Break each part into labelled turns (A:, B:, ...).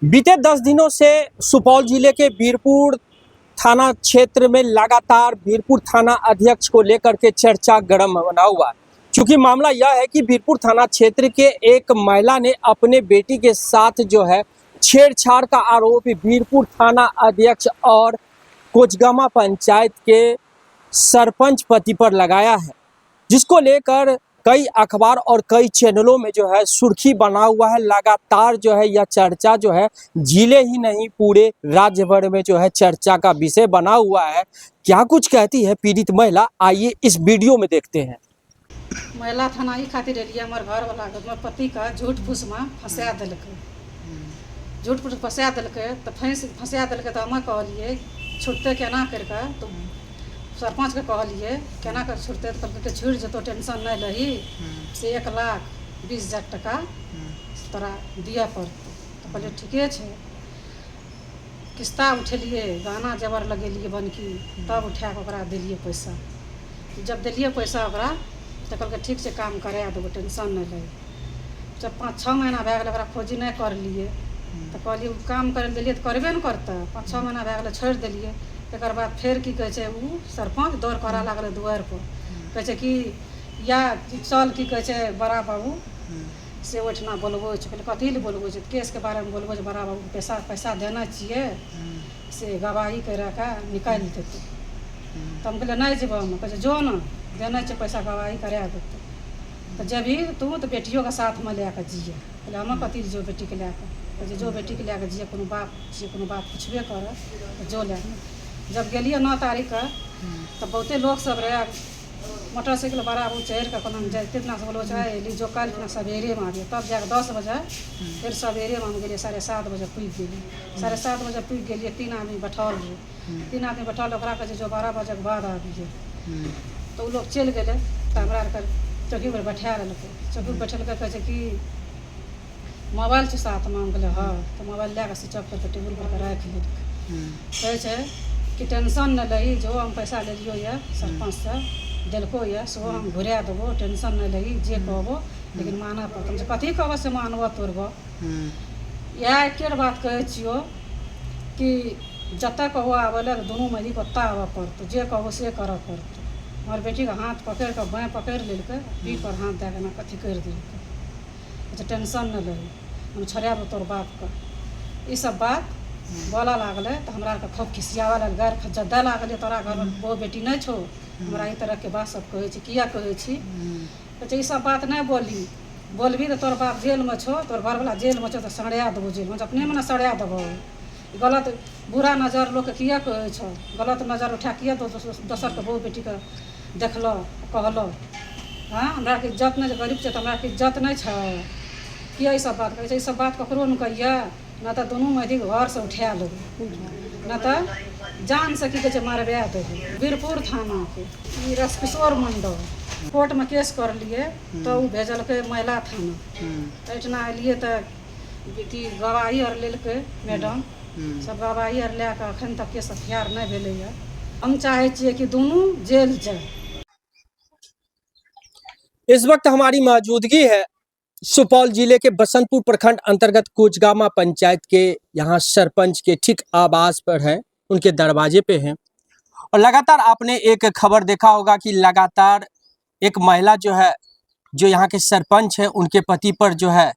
A: बीते 10 दिनों से सुपौल जिले के बीरपुर थाना क्षेत्र में लगातार बीरपुर थाना अध्यक्ष को लेकर के चर्चा गर्म बना हुआ है। चूंकि मामला यह है कि बीरपुर थाना क्षेत्र के एक महिला ने अपने बेटी के साथ जो है छेड़छाड़ का आरोप बीरपुर थाना अध्यक्ष और कोचगामा पंचायत के सरपंच पति पर लगाया है, जिसको लेकर कई अखबार और कई चैनलों में जो है सुर्खी बना हुआ है। लगातार जो है यह चर्चा जो है जिले ही नहीं पूरे राज्य भर में जो है चर्चा का विषय बना हुआ है। क्या कुछ कहती है पीड़ित महिला, आइए इस वीडियो में देखते हैं।
B: महिला थाना ई खातिर एलिए हमर घर वाला हमर पति का झूठ फूस में फंसा दिलकै। झूठ फूस फंसा दिलकै तो फंसा दिलकै तो हमें कहलिए छुटते केना करके, तो सरपंच के कहलिए केना कर छुटते, तो कहलकै छुट जतो टेंशन नहीं लही, से 1,20,000 टका तोरा दिए पड़तौ। तो कहलिए ठीके छै। किस्ता उठेलिए, गहना जेवर लगेलिए बनकी, तब उठा के ओकरा दिलिए पैसा। जब दिलिए पैसा ओकरा तो कहलकै ठीक छै काम करा देबो, टेंशन नहीं लही। जब 5-6 महीना भए गेलै ओकरा खोजी नहीं करलिए तो कहलिए काम करे दिलिए तो करबे नहीं करता। 5-6 महीना भए गेलै छोड़ि देलिए। एक बाद फिर की कहै छै उ सरपंच दौड़ करा लागलै दुआर पर, कहै छै कि या चल की कहै छै बड़ा बाबू से ओहिठिना बोलबो छै। कहलिए कथी लए बोलबो छै? केसके बारेमे बोलबो छै, बड़ा बाबू पैसा देना चाहिए से गवाही करा के निकालि देतै। तो हम कहलिए नहीं जेबो, हम कहै छै जो ना देना छै पैसा गवाही करा देतै। तो जेबही तू तो बेटियों के साथ में लैके जिये। कहलिए हमें कथी जो बेटीके लैके, कहै जो बेटीके लैके जिये, कोनो बाप छियै, कोनो बात पुछबे करे तो जो लैके। जब गेलिए 9 तारीख के तो बहुते लोग सब रहे, मोटरसाइकिल बड़ा वो चढ़ के कोनो जाते ना सब बोलो चाहे ली जो कल ना सवेरे में आगे, तब जाके 10 बजे फिर सवेरे में हम गेलिए 7:30 बजे पुग गेलिए। 7:30 बजे पुग गेलिए, 3 आदमी बैठल रहे। 3 आदमी बैठल ओकरा कहै जो 12 बजे के बाद आबिए। तो वो लोग चल गए तो हमरा आर चौकी पर बैठा रहे। चौकी पर बैठल के कहै कि मोबाइल छै साथ में, हम कहलिए हाँ। तो मोबाइल लैके स्विच ऑफ करके टेबुल पर राखि लेलकै। कहै छै कि टेंशन नहीं लही, जो हम पैसा ले लियो ये सरपंच से दिलको ये सेहो हम घुरा देबो, टेंशन नहीं लही, जे कहबो लेकिन मानऽ पड़तौ। कथी कहबो से मानबो तोड़बो। इएह एके बात कहै छियो कि जतऽ कहबो आबै लए दुनू मेरी ओतऽ आबऽ पड़तौ, जे कहबो से करऽ पड़तौ। हमर बेटीके हाथ पकड़ि कऽ बाँह पकड़ि लेलकै, पीठ पर हाथ दए कऽ ना कथी करि देलकै। अच्छा टेंशन नहीं लही, हम छोड़ा दो तोर बापके। ई सब बात बोला लागलै तो हमरा आरके खूब खिसियावा लागल, गारि खज्जर लागलै। तोरा घर में बहु बेटी नहीं छो, हमरा ई तरह के बात सब कहै छी, किया कहै छी? कहै ई सब बात नहीं बोलबी तो तोर बाप जेल में छो, तोर घरवाला जेल में छो तो सड़िया देबो जेल में। अपने में ना सड़िया देबो। गलत बुरा नजर लोग के किया कहै छो, गलत नजर उठा किया तो दोसर के बहु बेटी के देखलो कहलो। हाँ हमरा आरके इज्जत नहीं, गरीब छै तो हमरा आरके इज्जत नहीं छै। किया ई सब बात कहै छै? ई सब बात ककरो नहीं कहिए, ना तो दुनू मेरी घर से उठा लेबै, ना तो जान से की कहै छै मारबा देबै। बीरपुर थाना के ई रसकिशोर मंडल कोर्ट में केस कर लिए तो उ भेजलकै महिला थाना। एहिठिना एलिए तो गवाही और लेलकै मैडम सब, गवाही और लैके अखन तक केस हथियार नहीं भेलैए। हम चाहे छियै कि दुनू जेल जाए।
A: इस वक्त हमारी मौजूदगी है सुपौल जिले के बसंतपुर प्रखंड अंतर्गत कोचगामा पंचायत के यहाँ सरपंच के ठीक आवास पर है, उनके दरवाजे पे हैं। और लगातार आपने एक खबर देखा होगा कि लगातार एक महिला जो है, जो यहाँ के सरपंच है, उनके पति पर जो है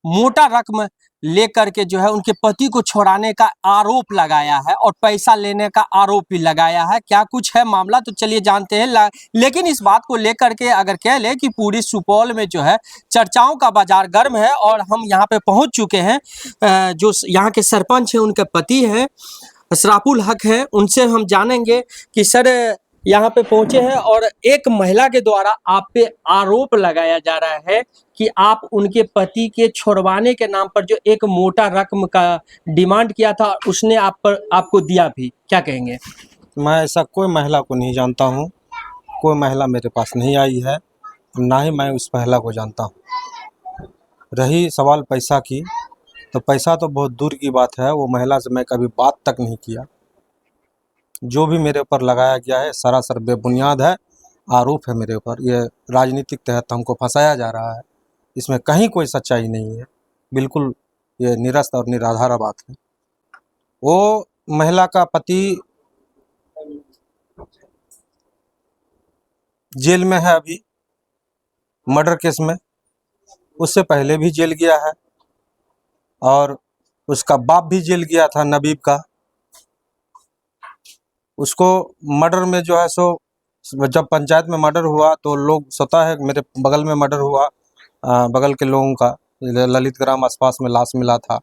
A: मोटा रकम लेकर के जो है उनके पति को छुड़ाने का आरोप लगाया है और पैसा लेने का आरोप भी लगाया है। क्या कुछ है मामला तो चलिए जानते हैं। लेकिन इस बात को लेकर के अगर कह ले कि पूरी सुपौल में जो है चर्चाओं का बाजार गर्म है और हम यहाँ पे पहुँच चुके हैं। जो यहाँ के सरपंच हैं उनके पति हैं अशराफुल हक है, उनसे हम जानेंगे कि सर यहाँ पे पहुंचे हैं और एक महिला के द्वारा आप पे आरोप लगाया जा रहा है कि आप उनके पति के छुड़वाने के नाम पर जो एक मोटा रकम का डिमांड किया था, उसने आपको दिया भी। क्या कहेंगे?
C: मैं ऐसा कोई महिला को नहीं जानता हूँ, कोई महिला मेरे पास नहीं आई है, ना ही मैं उस महिला को जानता हूँ। रही सवाल पैसा की, तो पैसा तो बहुत दूर की बात है, वो महिला से मैं कभी बात तक नहीं किया। जो भी मेरे ऊपर लगाया गया है सरासर बेबुनियाद है, आरोप है मेरे ऊपर। ये राजनीतिक तहत हमको फंसाया जा रहा है, इसमें कहीं कोई सच्चाई नहीं है। बिल्कुल ये निरस्त और निराधार बात है। वो महिला का पति जेल में है अभी, मर्डर केस में। उससे पहले भी जेल गया है और उसका बाप भी जेल गया था, नबीब का। उसको मर्डर में जो है सो, जब पंचायत में मर्डर हुआ तो लोग सोता है मेरे बगल में मर्डर हुआ, बगल के लोगों का ललित ग्राम आसपास में लाश मिला था,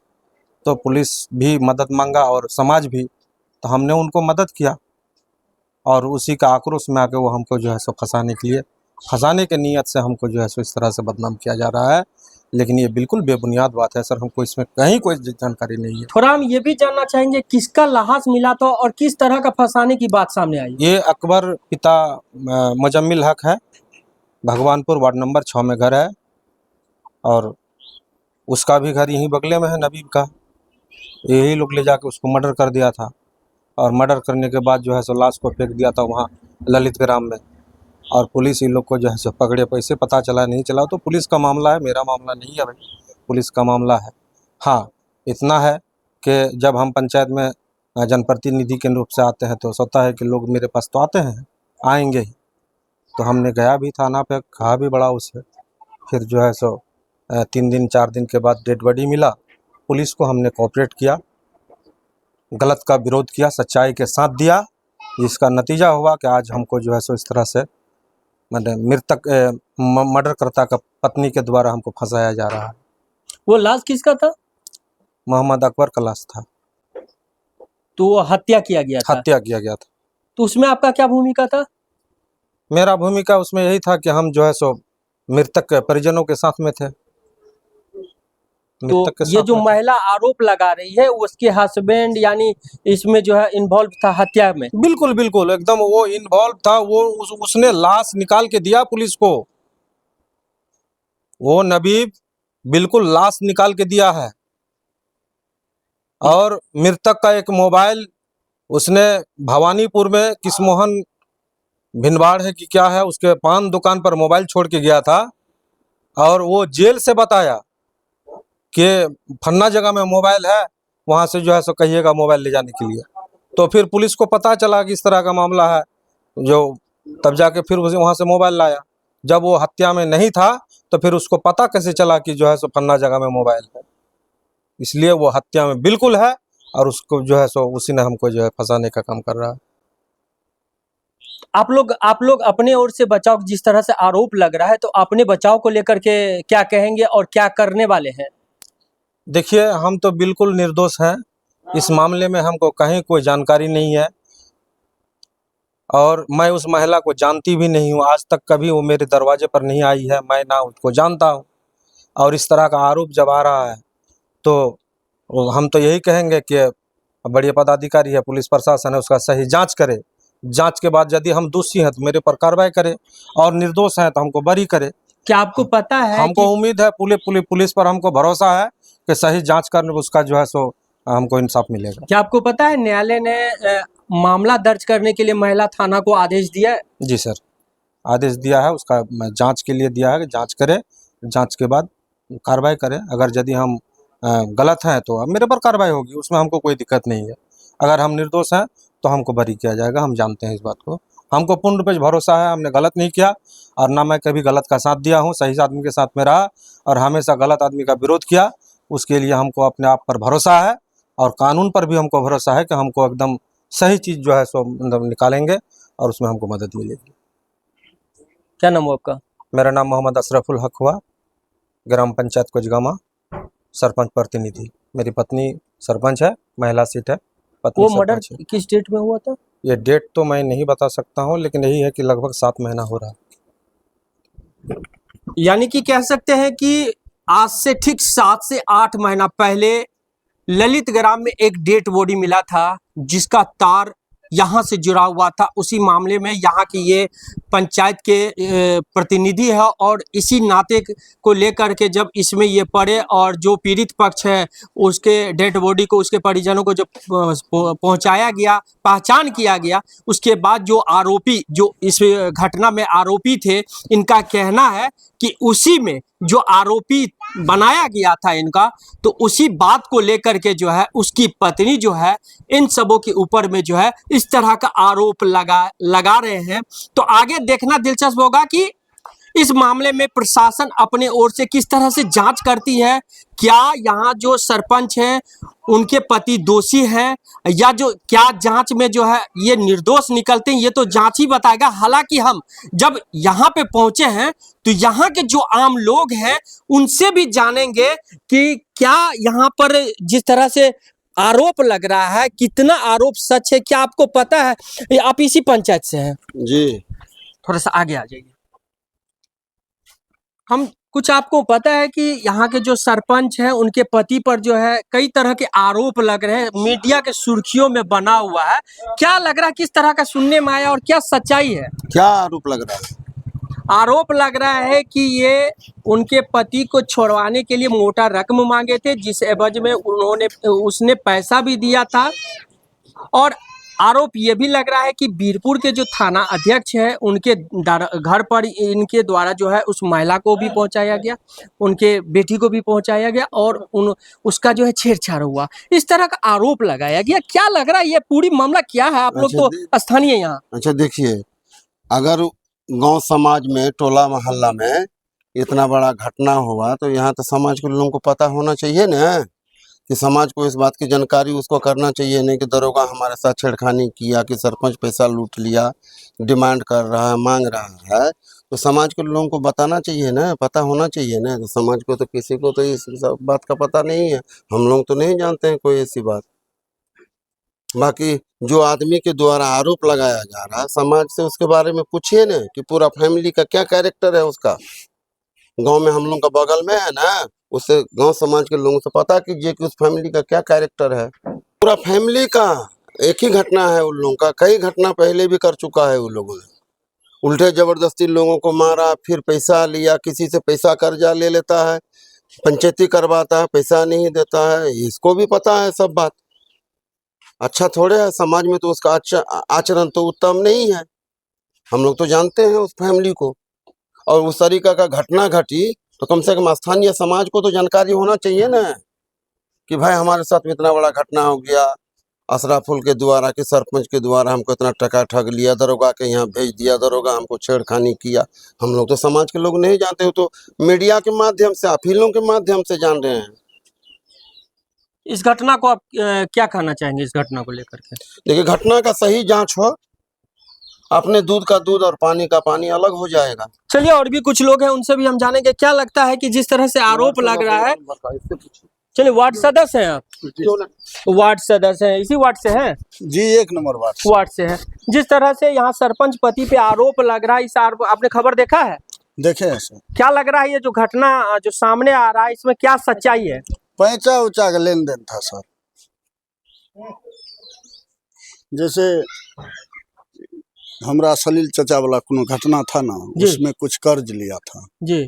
C: तो पुलिस भी मदद मांगा और समाज भी, तो हमने उनको मदद किया। और उसी का आक्रोश में आके वो हमको जो है सो फंसाने के नियत से हमको जो है सो इस तरह से बदनाम किया जा रहा है। लेकिन ये बिल्कुल बेबुनियाद बात है सर, हमको इसमें कहीं कोई जानकारी नहीं है।
A: थोड़ा हम ये भी जानना चाहेंगे किसका लाश मिला था और किस तरह का फंसाने की बात सामने आई?
C: ये अकबर पिता मुजम्मिल हक है, भगवानपुर वार्ड नंबर 6 में घर है और उसका भी घर यहीं बगले में है, नबीब का। यही लोग ले जाके उसको मर्डर कर दिया था और मर्डर करने के बाद जो है सो लाश को फेंक दिया था वहाँ ललित ग्राम में। और पुलिस इन लोग को जो है सो पकड़े, पैसे पता चला नहीं चला तो पुलिस का मामला है, मेरा मामला नहीं है भाई, पुलिस का मामला है। हाँ, इतना है कि जब हम पंचायत में जनप्रतिनिधि के रूप से आते हैं तो सोचता है कि लोग मेरे पास तो आते हैं, आएंगे ही। तो हमने गया भी थाना पे, कहा भी बड़ा उसे। फिर जो है सो 3 दिन 4 दिन के बाद डेड बॉडी मिला। पुलिस को हमने कोऑपरेट किया, गलत का विरोध किया, सच्चाई के साथ दिया, जिसका नतीजा हुआ कि आज हमको जो है सो इस तरह से मतलब मृतक मर्डरकर्ता का पत्नी के द्वारा हमको फंसाया जा रहा है।
A: वो लाश किसका था?
C: मोहम्मद अकबर का लाश था।
A: तो वो हत्या किया गया था?
C: हत्या किया गया था।
A: तो उसमें आपका क्या भूमिका था?
C: मेरा भूमिका उसमें यही था कि हम जो है सो मृतक के परिजनों के साथ में थे।
A: तो ये जो महिला आरोप लगा रही है उसके हस्बैंड यानी इसमें जो है इन्वॉल्व था हत्या में?
C: बिल्कुल बिल्कुल एकदम वो इन्वॉल्व था। वो उसने लाश निकाल के दिया पुलिस को। वो नबीब बिल्कुल लाश निकाल के दिया है। और मृतक का एक मोबाइल उसने भवानीपुर में किसमोहन भिनवाड़ है कि क्या है, उसके पान दुकान पर मोबाइल छोड़ के गया था और वो जेल से बताया कि फन्ना जगह में मोबाइल है, वहाँ से जो है सो कहिएगा मोबाइल ले जाने के लिए। तो फिर पुलिस को पता चला कि इस तरह का मामला है, जो तब जाके फिर उसे वहाँ से मोबाइल लाया। जब वो हत्या में नहीं था तो फिर उसको पता कैसे चला कि जो है सो फन्ना जगह में मोबाइल है। इसलिए वो हत्या में बिल्कुल है और उसको जो है सो उसी ने हमको जो है फंसाने का काम कर रहा है।
A: आप लोग अपने ओर से बचाव, जिस तरह से आरोप लग रहा है, तो अपने बचाव को लेकर के क्या कहेंगे और क्या करने वाले हैं?
C: देखिए, हम तो बिल्कुल निर्दोष हैं। इस मामले में हमको कहीं कोई जानकारी नहीं है और मैं उस महिला को जानती भी नहीं हूँ। आज तक कभी वो मेरे दरवाजे पर नहीं आई है, मैं ना उसको जानता हूँ। और इस तरह का आरोप जब आ रहा है तो हम तो यही कहेंगे कि बड़े पदाधिकारी है, पुलिस प्रशासन है, उसका सही जांच करे। जांच के बाद यदि हम दोषी हैं तो मेरे पर कार्रवाई करे और निर्दोष हैं तो हमको बरी करे।
A: क्या आपको पता है
C: हमको उम्मीद है, पुलिस पर हमको भरोसा है कि सही जांच करने उसका जो है सो हमको इंसाफ मिलेगा।
A: क्या आपको पता है न्यायालय ने मामला दर्ज करने के लिए महिला थाना को आदेश दिया है?
C: जी सर, आदेश दिया है, उसका जांच के लिए दिया है, जांच करे, जांच के बाद कार्रवाई करे। अगर यदि हम गलत हैं तो अब मेरे पर कार्रवाई होगी, उसमें हमको कोई दिक्कत नहीं है। अगर हम निर्दोष हैं तो हमको बरी किया जाएगा, हम जानते हैं इस बात को। हमको पूर्ण रूप से भरोसा है, हमने गलत नहीं किया और ना मैं कभी गलत का साथ दिया हूँ, सही आदमी के साथ में रहा और हमेशा गलत आदमी का विरोध किया। उसके लिए हमको अपने आप पर भरोसा है और कानून पर भी हमको भरोसा है कि हमको एकदम सही चीज़ जो है सो मतलब निकालेंगे और उसमें हमको मदद मिलेगी।
A: क्या नाम हुआ आपका?
C: मेरा नाम मोहम्मद अशरफुल हक हुआ, ग्राम पंचायत कोचगामा, सरपंच प्रतिनिधि। मेरी पत्नी सरपंच है, महिला सीट है।
A: वो मर्डर किस डेट में हुआ था?
C: ये डेट तो मैं नहीं बता सकता हूँ, लेकिन यही है कि लगभग 7 महीना हो रहा है।
A: यानी कि कह सकते हैं कि आज से ठीक 7 से 8 महीना पहले ललित ग्राम में एक डेड बॉडी मिला था जिसका तार यहाँ से जुड़ा हुआ था। उसी मामले में यहाँ की ये पंचायत के प्रतिनिधि है और इसी नाते को लेकर के जब इसमें ये पड़े और जो पीड़ित पक्ष है उसके डेड बॉडी को उसके परिजनों को जब पहुँचाया गया, पहचान किया गया, उसके बाद जो आरोपी, जो इस घटना में आरोपी थे, इनका कहना है कि उसी में जो आरोपी बनाया गया था इनका, तो उसी बात को लेकर के जो है उसकी पत्नी जो है इन सबों के ऊपर में जो है इस तरह का आरोप लगा रहे हैं। तो आगे देखना दिलचस्प होगा कि इस मामले में प्रशासन अपने ओर से किस तरह से जांच करती है। क्या यहाँ जो सरपंच हैं उनके पति दोषी हैं या जो क्या जांच में जो है ये निर्दोष निकलते हैं, ये तो जांच ही बताएगा। हालांकि हम जब यहाँ पे पहुंचे हैं तो यहाँ के जो आम लोग हैं उनसे भी जानेंगे कि क्या यहाँ पर जिस तरह से आरोप लग रहा है कितना आरोप सच है। क्या आपको पता है, आप इसी पंचायत से हैं?
D: जी।
A: थोड़ा सा आगे आ जाइए। हम कुछ आपको पता है कि यहाँ के जो सरपंच हैं उनके पति पर जो है कई तरह के आरोप लग रहे हैं, मीडिया के सुर्खियों में बना हुआ है। क्या लग रहा है, किस तरह का सुनने में आया और क्या सच्चाई है?
D: क्या आरोप लग रहा है?
A: आरोप लग रहा है कि ये उनके पति को छोड़वाने के लिए मोटा रकम मांगे थे, जिस एवज में उसने पैसा भी दिया था। और आरोप ये भी लग रहा है कि बीरपुर के जो थाना अध्यक्ष है उनके घर पर इनके द्वारा जो है उस महिला को भी पहुंचाया गया, उनके बेटी को भी पहुंचाया गया और उसका जो है छेड़छाड़ हुआ। इस तरह का आरोप लगाया गया। क्या लग रहा है ये पूरी मामला क्या है? आप लोग तो स्थानीय यहाँ।
D: अच्छा देखिए, अगर गांव समाज में टोला मोहल्ला में इतना बड़ा घटना हुआ तो यहाँ तो समाज के लोगों को पता होना चाहिए ना, कि समाज को इस बात की जानकारी उसको करना चाहिए नहीं कि दरोगा हमारे साथ छेड़खानी किया, कि सरपंच पैसा लूट लिया, डिमांड कर रहा है, मांग रहा है, तो समाज के लोगों को बताना चाहिए ना, पता होना चाहिए ना। तो समाज को तो किसी को तो इस सब बात का पता नहीं है, हम लोग तो नहीं जानते हैं कोई ऐसी बात। बाकी जो आदमी के द्वारा आरोप लगाया जा रहा है, समाज से उसके बारे में पूछिए ना कि पूरा फैमिली का क्या कैरेक्टर है उसका। गांव में हम लोग का बगल में है ना, उससे गांव समाज के लोगों से पता कीजिए कि उस फैमिली का क्या कैरेक्टर है। पूरा फैमिली का एक ही घटना है उन लोगों का, कई घटना पहले भी कर चुका है उन लोगों ने। उल्टे जबरदस्ती लोगों को मारा, फिर पैसा लिया, किसी से पैसा कर्जा ले लेता है, पंचायती करवाता है, पैसा नहीं देता है, इसको भी पता है सब बात। अच्छा थोड़े है, समाज में तो उसका आचरण तो उत्तम नहीं है, हम लोग तो जानते हैं उस फैमिली को। और उस तरीका का घटना घटी तो कम से कम स्थानीय समाज को तो जानकारी होना चाहिए ना कि भाई हमारे साथ में इतना बड़ा घटना हो गया, अशराफुल के द्वारा कि सरपंच के द्वारा हमको इतना टका ठग लिया, दरोगा के यहाँ भेज दिया, दरोगा हमको छेड़खानी किया। हम लोग तो समाज के लोग नहीं जानते हो, तो मीडिया के माध्यम से, अपीलों के माध्यम से जान रहे हैं।
A: इस घटना को आप क्या कहना चाहेंगे इस घटना को लेकर के?
D: देखिए, घटना का सही जांच हो, अपने दूध का दूध और पानी का पानी अलग हो जाएगा।
A: चलिए, और भी कुछ लोग हैं उनसे भी हम जानेंगे। क्या लगता है कि जिस तरह से आरोप लग रहा है, चलिए वार्ड सदस्य हैं आप? वार्ड सदस्य हैं, इसी वार्ड से हैं
E: जी? 1 नंबर
A: वार्ड से हैं। जिस तरह से यहाँ सरपंच पति पे आरोप लग रहा है, इस आरोप आपने खबर देखा है?
E: देखे हैं सर।
A: क्या लग रहा है ये जो घटना जो सामने आ रहा है इसमें क्या सच्चाई है?
E: पैसा उचा का लेन देन था सर। जैसे हमरा सलील चचा वाला कोनो घटना था ना, उसमें कुछ कर्ज लिया था
A: जी,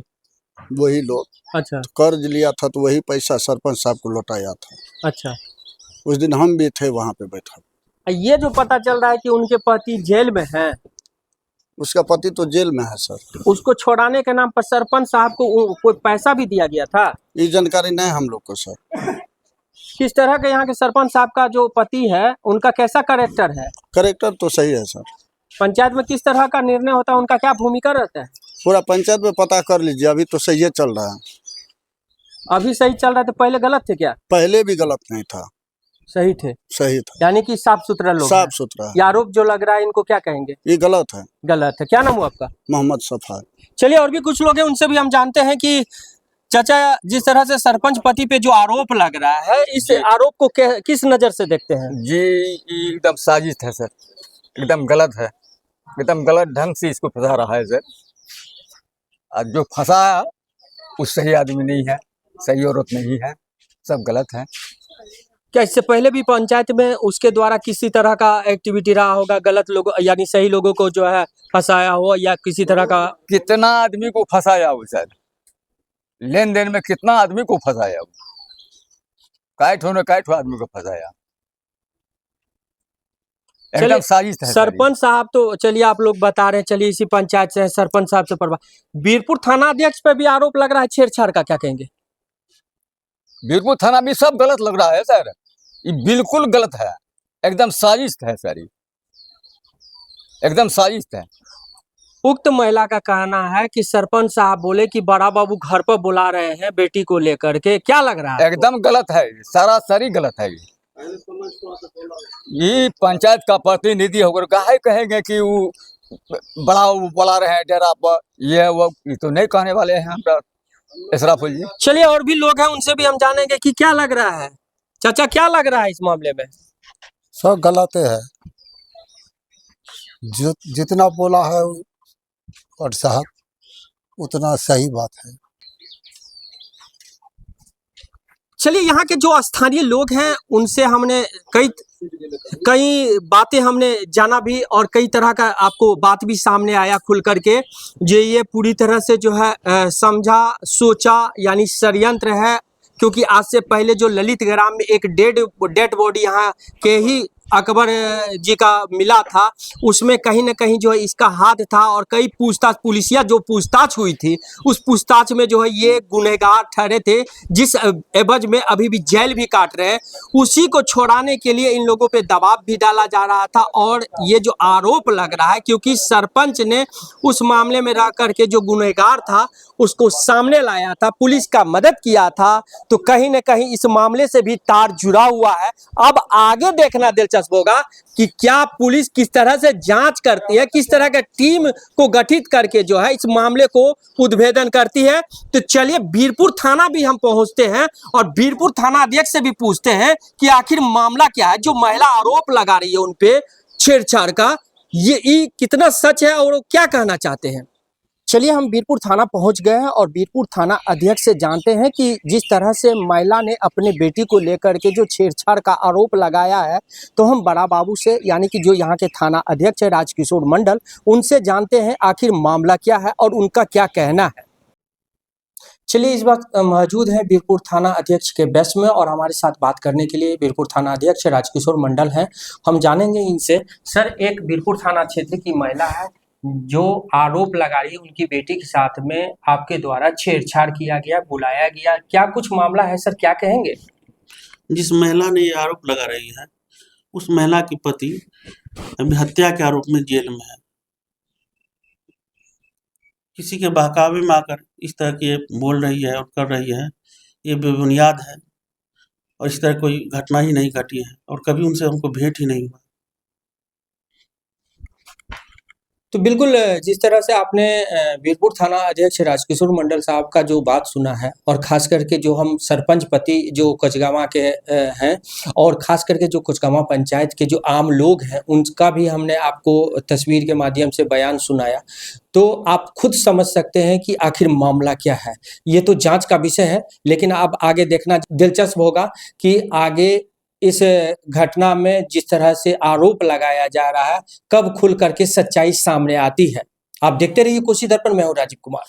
E: वही लोग।
A: अच्छा,
E: तो कर्ज लिया था तो वही पैसा सरपंच साहब को लौटाया था।
A: अच्छा।
E: उस दिन हम भी थे वहाँ पे बैठा।
A: ये जो पता चल रहा है कि उनके पति जेल में हैं,
E: उसका पति तो जेल में है सर।
A: उसको छोड़ाने के नाम पर सरपंच साहब को कोई पैसा भी दिया गया था?
E: ये जानकारी नहीं हम लोग को सर।
A: किस तरह के यहाँ के सरपंच साहब का जो पति है उनका कैसा कैरेक्टर है?
E: कैरेक्टर तो सही है सर।
A: पंचायत में किस तरह का निर्णय होता है, उनका क्या भूमिका रहता है?
E: पूरा पंचायत में पता कर लीजिए, अभी तो सही चल रहा है।
A: अभी सही चल रहा है, तो पहले गलत थे क्या?
E: पहले भी गलत नहीं था,
A: सही थे।
E: सही था,
A: यानी कि साफ सुथरा लोग,
E: साफ सुथरा।
A: ये आरोप जो लग रहा है इनको क्या कहेंगे?
E: ये गलत है।
A: गलत है। क्या नाम हुआ आपका?
E: मोहम्मद सफा।
A: चलिए, और भी कुछ लोग हैं उनसे भी हम जानते हैं कि चाचा, जिस तरह से सरपंच पति पे जो आरोप लग रहा है, इस आरोप को किस नजर से देखते हैं?
F: जी, एकदम साजिश है सर, एकदम गलत है, एकदम गलत ढंग से इसको फंसा रहा है सर। और जो फंसाया वो सही आदमी नहीं है, सही औरत नहीं है, सब गलत है।
A: क्या इससे पहले भी पंचायत में उसके द्वारा किसी तरह का एक्टिविटी रहा होगा, गलत लोग यानी सही लोगों को जो है फंसाया हो, या किसी तरह का?
F: कितना आदमी को फंसाया वो सर, लेन देन में कितना आदमी को फंसाया वो, काइट आदमी को फंसाया। एकदम साजिश है।
A: सरपंच साहब तो चलिए आप लोग बता रहे हैं, चलिए इसी पंचायत से सरपंच साहब से परवा। बीरपुर थाना अध्यक्ष पे भी आरोप लग रहा है छेड़छाड़ का, क्या कहेंगे?
F: बीरपुर थाना भी सब गलत लग रहा है सर, ये बिल्कुल गलत है, एकदम साजिश है सर, ये एकदम साजिश है।
A: उक्त महिला का कहना है कि सरपंच साहब बोले कि बड़ा बाबू घर पर बुला रहे हैं बेटी को लेकर के, क्या लग रहा है?
F: एकदम गलत है, सरासरी गलत है ये पंचायत का प्रतिनिधि होकर काहे कहेंगे कि वो बड़ा बुला रहे हैं डेरा पर, ये वो ये तो नहीं कहने वाले हैं हमरा इशराफुल जी।
A: चलिए और भी लोग हैं, उनसे भी हम जानेंगे कि क्या लग रहा है। चाचा क्या लग रहा है इस मामले में?
G: सब गलत है, जितना बोला है और साहब उतना सही बात है।
A: चलिए यहाँ के जो स्थानीय लोग हैं उनसे हमने कई बातें हमने जाना भी, और कई तरह का आपको बात भी सामने आया खुल करके, जो ये पूरी तरह से जो है समझा सोचा यानी षड्यंत्र है, क्योंकि आज से पहले जो ललित ग्राम में एक डेड बॉडी यहाँ के ही अकबर जी का मिला था, उसमें कहीं ना कहीं जो है इसका हाथ था, और कई पूछताछ पुलिसिया जो पूछताछ हुई थी उस पूछताछ में जो है ये गुनहगार ठहरे थे, जिस एवज में अभी भी जेल भी काट रहे हैं। उसी को छोड़ाने के लिए इन लोगों पे दबाव भी डाला जा रहा था, और ये जो आरोप लग रहा है क्योंकि सरपंच ने उस मामले में रह करके जो गुनहगार था उसको सामने लाया था, पुलिस का मदद किया था, तो कहीं ना कहीं इस मामले से भी तार जुड़ा हुआ है। अब आगे देखना दिलचस्प होगा कि क्या पुलिस किस तरह से जांच करती है, किस तरह के टीम को गठित करके जो है इस मामले को उद्भेदन करती है। तो चलिए बीरपुर थाना भी हम पहुंचते हैं और बीरपुर थाना अध्यक्ष से भी पूछते हैं कि आखिर मामला क्या है, जो महिला आरोप लगा रही है उन पे छेड़छाड़ का, ये कितना सच है और वो क्या कहना चाहते हैं। चलिए हम बीरपुर थाना पहुंच गए हैं और बीरपुर थाना अध्यक्ष से जानते हैं कि जिस तरह से महिला ने अपने बेटी को लेकर के जो छेड़छाड़ का आरोप लगाया है, तो हम बड़ा बाबू से यानी कि जो यहाँ के थाना अध्यक्ष है राजकिशोर मंडल, उनसे जानते हैं आखिर मामला क्या है और उनका क्या कहना है। चलिए इस वक्त मौजूद है बीरपुर थाना अध्यक्ष के बेस में, और हमारे साथ बात करने के लिए बीरपुर थाना अध्यक्ष राजकिशोर मंडल हैं। हम जानेंगे इनसे। सर, एक बीरपुर थाना क्षेत्र की महिला है जो आरोप लगा रही है उनकी बेटी के साथ में आपके द्वारा छेड़छाड़ किया गया, बुलाया गया, क्या कुछ मामला है सर, क्या कहेंगे?
H: जिस महिला ने ये आरोप लगा रही है उस महिला के पति अभी हत्या के आरोप में जेल में है। किसी के बहकावे में आकर इस तरह की बोल रही है और कर रही है, ये बेबुनियाद है, और इस तरह कोई घटना ही नहीं घटी है और कभी उनसे हमको भेंट ही नहीं हुआ।
A: तो बिल्कुल जिस तरह से आपने बीरपुर थाना अध्यक्ष राजकिशोर मंडल साहब का जो बात सुना है, और खास करके जो हम सरपंच पति जो कोचगामा के हैं, और खास करके जो कोचगामा पंचायत के जो आम लोग हैं उनका भी हमने आपको तस्वीर के माध्यम से बयान सुनाया, तो आप खुद समझ सकते हैं कि आखिर मामला क्या है। ये तो जांच का विषय है, लेकिन अब आगे देखना दिलचस्प होगा कि आगे इस घटना में जिस तरह से आरोप लगाया जा रहा है कब खुल करके सच्चाई सामने आती है। आप देखते रहिए कोसी दर्पण, मैं हूं राजीव कुमार।